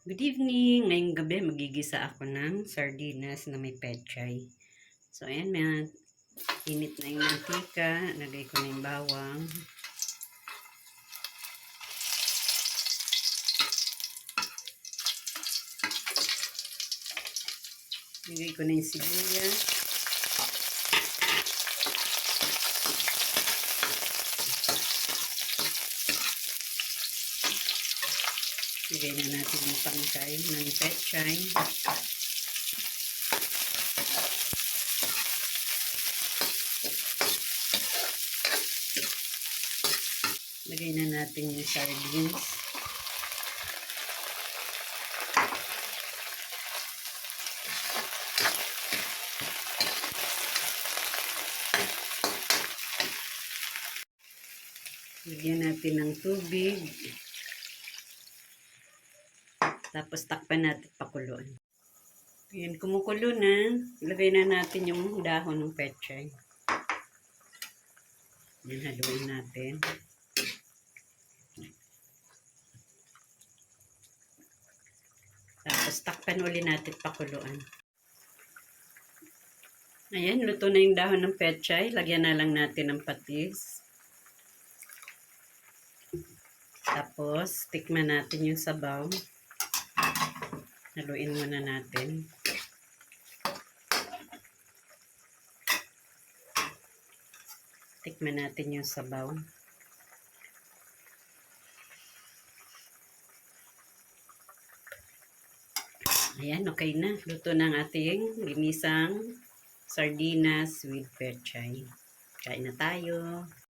Good evening! Ngayong gabi magigisa ako ng sardinas na may pechay. So ayan na, init na yung mantika, lagay ko na yung bawang. Lagay ko na yung sibuyas. Lagay na natin yung pangkay ng pechay. Lagay na natin yung sardines. Lagyan natin ng tubig. Tapos takpan natin pakuluan. Ayan, kumukulo na. Lagay na natin yung dahon ng pechay. Ayan, haluin natin. Tapos takpan ulit natin pakuluan. Ayan, luto na yung dahon ng pechay. Lagyan na lang natin ng patis. Tapos, tikman natin yung sabaw. Haluin muna natin. Tikman natin yung sabaw. Ayan, okay na. Luto na ang ating ginisang sardinas with pechay. Kain na tayo.